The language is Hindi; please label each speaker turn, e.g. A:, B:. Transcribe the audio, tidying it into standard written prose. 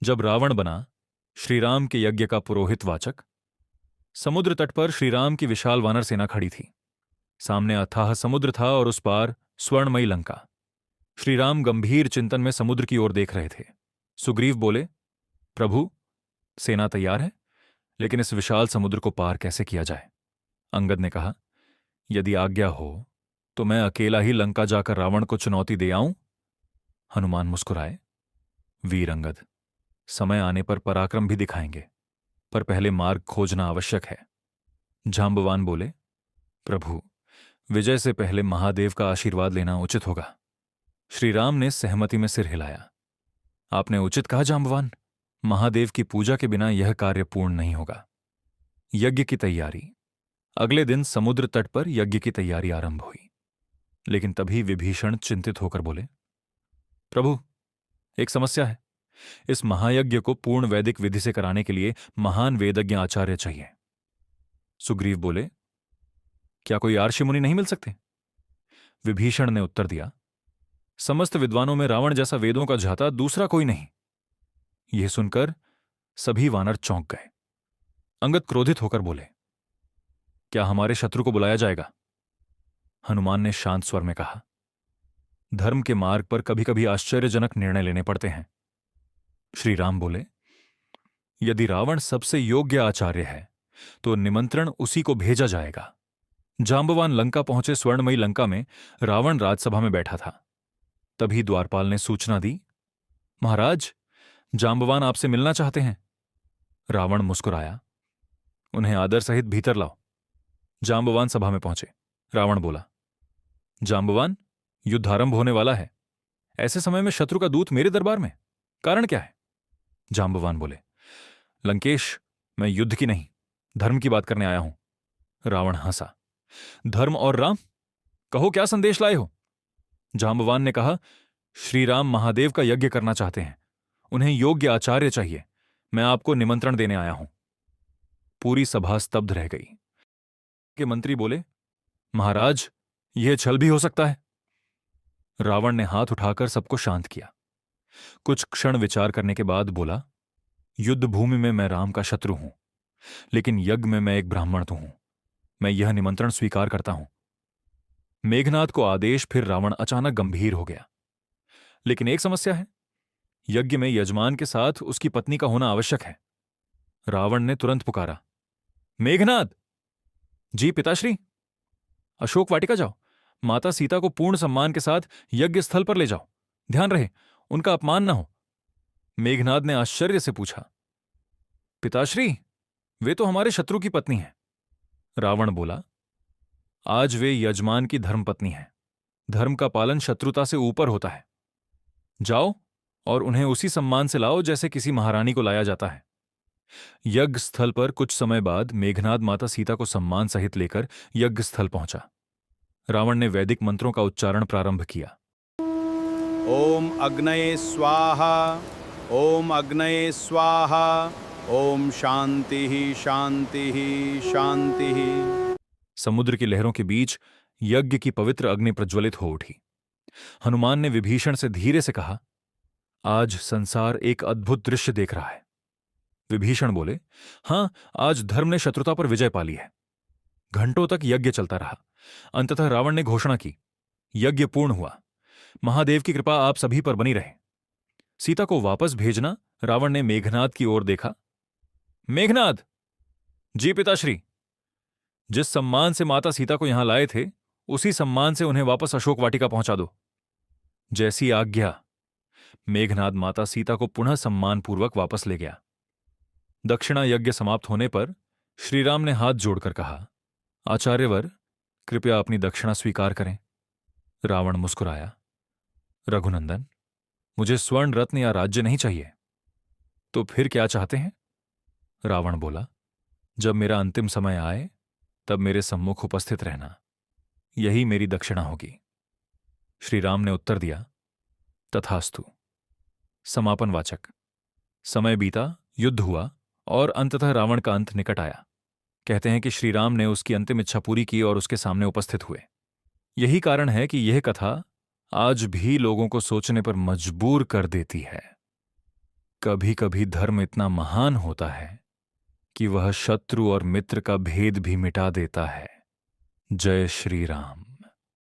A: जब रावण बना श्रीराम के यज्ञ का पुरोहित वाचक, समुद्र तट पर श्रीराम की विशाल वानर सेना खड़ी थी। सामने अथाह समुद्र था और उस पार स्वर्णमयी लंका। श्रीराम गंभीर चिंतन में समुद्र की ओर देख रहे थे। सुग्रीव बोले, प्रभु, सेना तैयार है, लेकिन इस विशाल समुद्र को पार कैसे किया जाए? अंगद ने कहा, यदि आज्ञा हो तो मैं अकेला ही लंका जाकर रावण को चुनौती दे आऊं? हनुमान मुस्कुराए, वीर अंगद, समय आने पर पराक्रम भी दिखाएंगे, पर पहले मार्ग खोजना आवश्यक है। जांबवान बोले, प्रभु, विजय से पहले महादेव का आशीर्वाद लेना उचित होगा। श्रीराम ने सहमति में सिर हिलाया। आपने उचित कहा जांबवान, महादेव की पूजा के बिना यह कार्य पूर्ण नहीं होगा। यज्ञ की तैयारी। अगले दिन समुद्र तट पर यज्ञ की तैयारी आरंभ हुई। लेकिन तभी विभीषण चिंतित होकर बोले, प्रभु, एक समस्या है। इस महायज्ञ को पूर्ण वैदिक विधि से कराने के लिए महान वेदज्ञ आचार्य चाहिए। सुग्रीव बोले, क्या कोई आर्षि मुनि नहीं मिल सकते? विभीषण ने उत्तर दिया, समस्त विद्वानों में रावण जैसा वेदों का झाता दूसरा कोई नहीं। यह सुनकर सभी वानर चौंक गए। अंगद क्रोधित होकर बोले, क्या हमारे शत्रु को बुलाया जाएगा? हनुमान ने शांत स्वर में कहा, धर्म के मार्ग पर कभी कभी आश्चर्यजनक निर्णय लेने पड़ते हैं। श्री राम बोले, यदि रावण सबसे योग्य आचार्य है तो निमंत्रण उसी को भेजा जाएगा। जांबवान लंका पहुंचे। स्वर्णमयी लंका में रावण राजसभा में बैठा था। तभी द्वारपाल ने सूचना दी, महाराज, जांबवान आपसे मिलना चाहते हैं। रावण मुस्कुराया, उन्हें आदर सहित भीतर लाओ। जांबवान सभा में पहुंचे। रावण बोला, जांबवान, युद्ध आरंभ होने वाला है। ऐसे समय में शत्रु का दूत मेरे दरबार में, कारण क्या है? जांबवान बोले, लंकेश, मैं युद्ध की नहीं, धर्म की बात करने आया हूं। रावण हंसा, धर्म और राम? कहो, क्या संदेश लाए हो? जांबवान ने कहा, श्रीराम महादेव का यज्ञ करना चाहते हैं। उन्हें योग्य आचार्य चाहिए। मैं आपको निमंत्रण देने आया हूं। पूरी सभा स्तब्ध रह गई। के मंत्री बोले, महाराज, यह छल भी हो सकता है। रावण ने हाथ उठाकर सबको शांत किया। कुछ क्षण विचार करने के बाद बोला, युद्ध भूमि में मैं राम का शत्रु हूं, लेकिन यज्ञ में मैं एक ब्राह्मण तो हूं। मैं यह निमंत्रण स्वीकार करता हूं। मेघनाद को आदेश। फिर रावण अचानक गंभीर हो गया, लेकिन एक समस्या है, यज्ञ में यजमान के साथ उसकी पत्नी का होना आवश्यक है। रावण ने तुरंत पुकारा, मेघनाद। जी पिताश्री। अशोक वाटिका जाओ, माता सीता को पूर्ण सम्मान के साथ यज्ञ स्थल पर ले जाओ। ध्यान रहे उनका अपमान न हो। मेघनाद ने आश्चर्य से पूछा, पिताश्री, वे तो हमारे शत्रु की पत्नी हैं। रावण बोला, आज वे यजमान की धर्मपत्नी हैं। धर्म का पालन शत्रुता से ऊपर होता है। जाओ और उन्हें उसी सम्मान से लाओ जैसे किसी महारानी को लाया जाता है। यज्ञ स्थल पर कुछ समय बाद मेघनाद माता सीता को सम्मान सहित लेकर यज्ञ स्थल पहुंचा। रावण ने वैदिक मंत्रों का उच्चारण प्रारंभ किया।
B: ओम अग्नये स्वाहा, ओम अग्नये स्वाहा, ओम शांति ही शांति ही शांति ही।
A: समुद्र की लहरों के बीच यज्ञ की पवित्र अग्नि प्रज्वलित हो उठी। हनुमान ने विभीषण से धीरे से कहा, आज संसार एक अद्भुत दृश्य देख रहा है। विभीषण बोले, हां, आज धर्म ने शत्रुता पर विजय पा ली है। घंटों तक यज्ञ चलता रहा। अंततः रावण ने घोषणा की, यज्ञ पूर्ण हुआ। महादेव की कृपा आप सभी पर बनी रहे। सीता को वापस भेजना। रावण ने मेघनाद की ओर देखा। मेघनाद। जी पिताश्री। जिस सम्मान से माता सीता को यहां लाए थे, उसी सम्मान से उन्हें वापस अशोक वाटिका पहुंचा दो। जैसी आज्ञा। मेघनाद माता सीता को पुनः सम्मानपूर्वक वापस ले गया। दक्षिणा यज्ञ समाप्त होने पर श्रीराम ने हाथ जोड़कर कहा, आचार्यवर, कृपया अपनी दक्षिणा स्वीकार करें। रावण मुस्कुराया, रघुनंदन, मुझे स्वर्ण रत्न या राज्य नहीं चाहिए। तो फिर क्या चाहते हैं? रावण बोला, जब मेरा अंतिम समय आए तब मेरे सम्मुख उपस्थित रहना, यही मेरी दक्षिणा होगी। श्रीराम ने उत्तर दिया, तथास्तु। समापन वाचक। समय बीता, युद्ध हुआ और अंततः रावण का अंत निकट आया। कहते हैं कि श्रीराम ने उसकी अंतिम इच्छा पूरी की और उसके सामने उपस्थित हुए। यही कारण है कि यह कथा आज भी लोगों को सोचने पर मजबूर कर देती है। कभी कभी धर्म इतना महान होता है कि वह शत्रु और मित्र का भेद भी मिटा देता है। जय श्री राम।